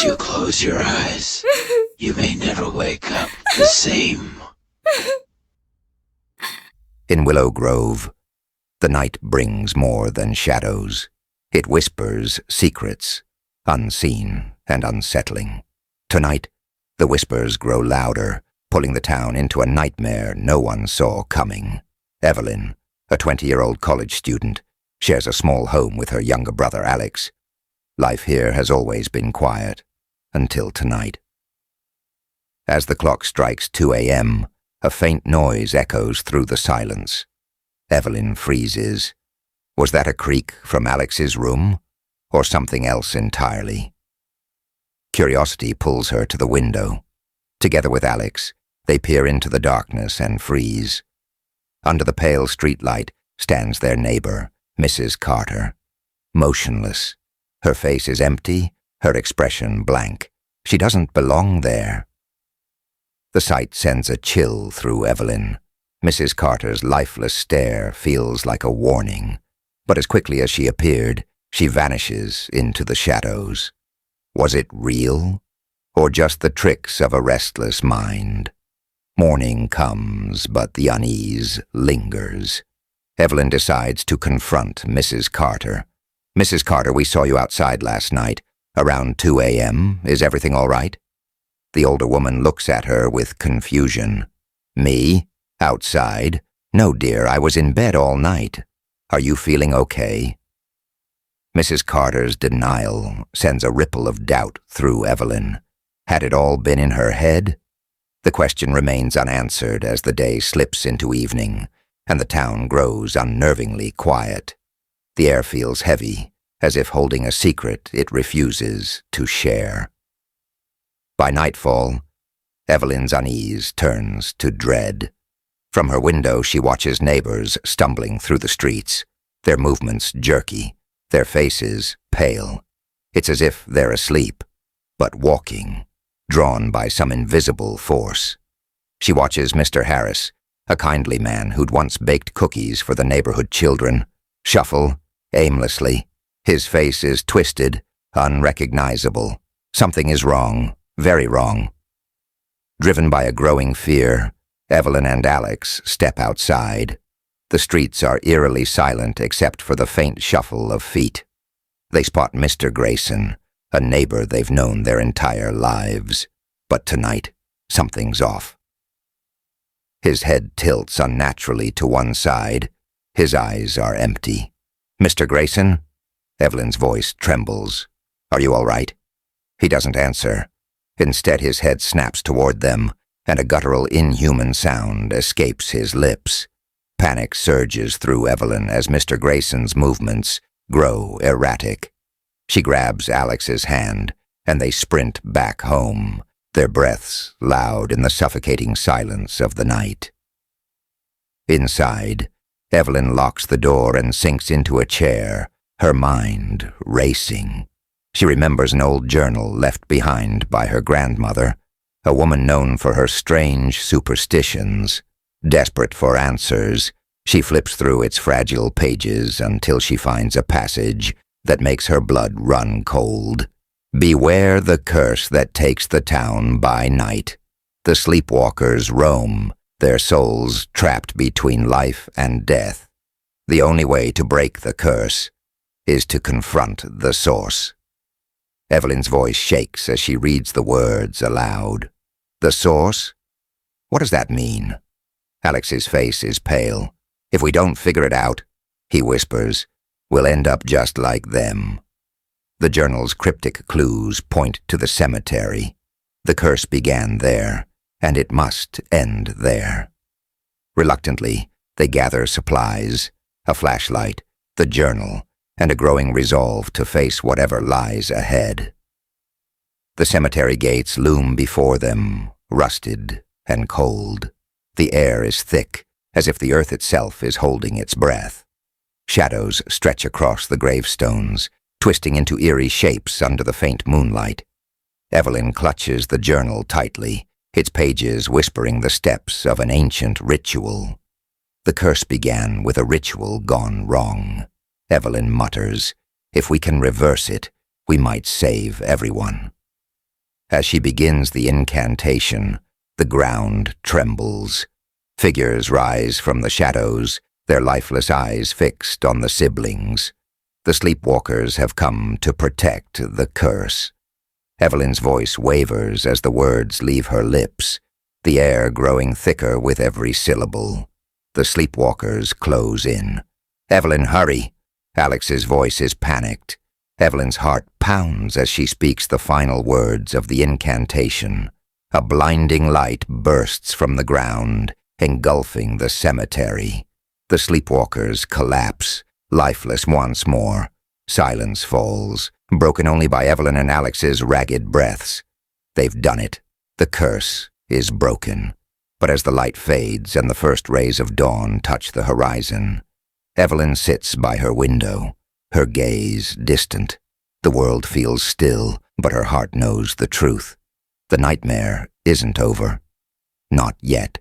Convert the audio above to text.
Once you close your eyes, you may never wake up the same. In Willow Grove, the night brings more than shadows. It whispers secrets, unseen and unsettling. Tonight, the whispers grow louder, pulling the town into a nightmare no one saw coming. Evelyn, a 20-year-old college student, shares a small home with her younger brother Alex. Life here has always been quiet, until tonight. As the clock strikes 2 a.m., a faint noise echoes through the silence. Evelyn freezes. Was that a creak from Alex's room, or something else entirely? Curiosity pulls her to the window. Together with Alex, they peer into the darkness and freeze. Under the pale streetlight stands their neighbor, Mrs. Carter. Motionless. Her face is empty, her expression blank. She doesn't belong there. The sight sends a chill through Evelyn. Mrs. Carter's lifeless stare feels like a warning, but as quickly as she appeared, she vanishes into the shadows. Was it real, or just the tricks of a restless mind? Morning comes, but the unease lingers. Evelyn decides to confront Mrs. Carter. Mrs. Carter, we saw you outside last night. Around 2 a.m. Is everything all right? The older woman looks at her with confusion. Me? Outside? No, dear, I was in bed all night. Are you feeling okay? Mrs. Carter's denial sends a ripple of doubt through Evelyn. Had it all been in her head? The question remains unanswered as the day slips into evening, and the town grows unnervingly quiet. The air feels heavy, as if holding a secret it refuses to share. By nightfall, Evelyn's unease turns to dread. From her window, she watches neighbors stumbling through the streets, their movements jerky, their faces pale. It's as if they're asleep, but walking, drawn by some invisible force. She watches Mr. Harris, a kindly man who'd once baked cookies for the neighborhood children, shuffle aimlessly. His face is twisted, unrecognizable. Something is wrong, very wrong. Driven by a growing fear, Evelyn and Alex step outside. The streets are eerily silent except for the faint shuffle of feet. They spot Mr. Grayson, a neighbor they've known their entire lives. But tonight, something's off. His head tilts unnaturally to one side. His eyes are empty. Mr. Grayson? Evelyn's voice trembles. Are you all right? He doesn't answer. Instead, his head snaps toward them, and a guttural, inhuman sound escapes his lips. Panic surges through Evelyn as Mr. Grayson's movements grow erratic. She grabs Alex's hand, and they sprint back home, their breaths loud in the suffocating silence of the night. Inside, Evelyn locks the door and sinks into a chair, her mind racing. She remembers an old journal left behind by her grandmother, a woman known for her strange superstitions. Desperate for answers, she flips through its fragile pages until she finds a passage that makes her blood run cold. Beware the curse that takes the town by night. The sleepwalkers roam, their souls trapped between life and death. The only way to break the curse is to confront the source. Evelyn's voice shakes as she reads the words aloud. The source? What does that mean? Alex's face is pale. If we don't figure it out, he whispers, we'll end up just like them. The journal's cryptic clues point to the cemetery. The curse began there, and it must end there. Reluctantly, they gather supplies, a flashlight, the journal, and a growing resolve to face whatever lies ahead. The cemetery gates loom before them, rusted and cold. The air is thick, as if the earth itself is holding its breath. Shadows stretch across the gravestones, twisting into eerie shapes under the faint moonlight. Evelyn clutches the journal tightly, its pages whispering the steps of an ancient ritual. The curse began with a ritual gone wrong. Evelyn mutters, if we can reverse it, we might save everyone. As she begins the incantation, the ground trembles. Figures rise from the shadows, their lifeless eyes fixed on the siblings. The sleepwalkers have come to protect the curse. Evelyn's voice wavers as the words leave her lips, the air growing thicker with every syllable. The sleepwalkers close in. "Evelyn, hurry!" Alex's voice is panicked. Evelyn's heart pounds as she speaks the final words of the incantation. A blinding light bursts from the ground, engulfing the cemetery. The sleepwalkers collapse, lifeless once more. Silence falls, broken only by Evelyn and Alex's ragged breaths. They've done it. The curse is broken. But as the light fades and the first rays of dawn touch the horizon, Evelyn sits by her window, her gaze distant. The world feels still, but her heart knows the truth. The nightmare isn't over. Not yet.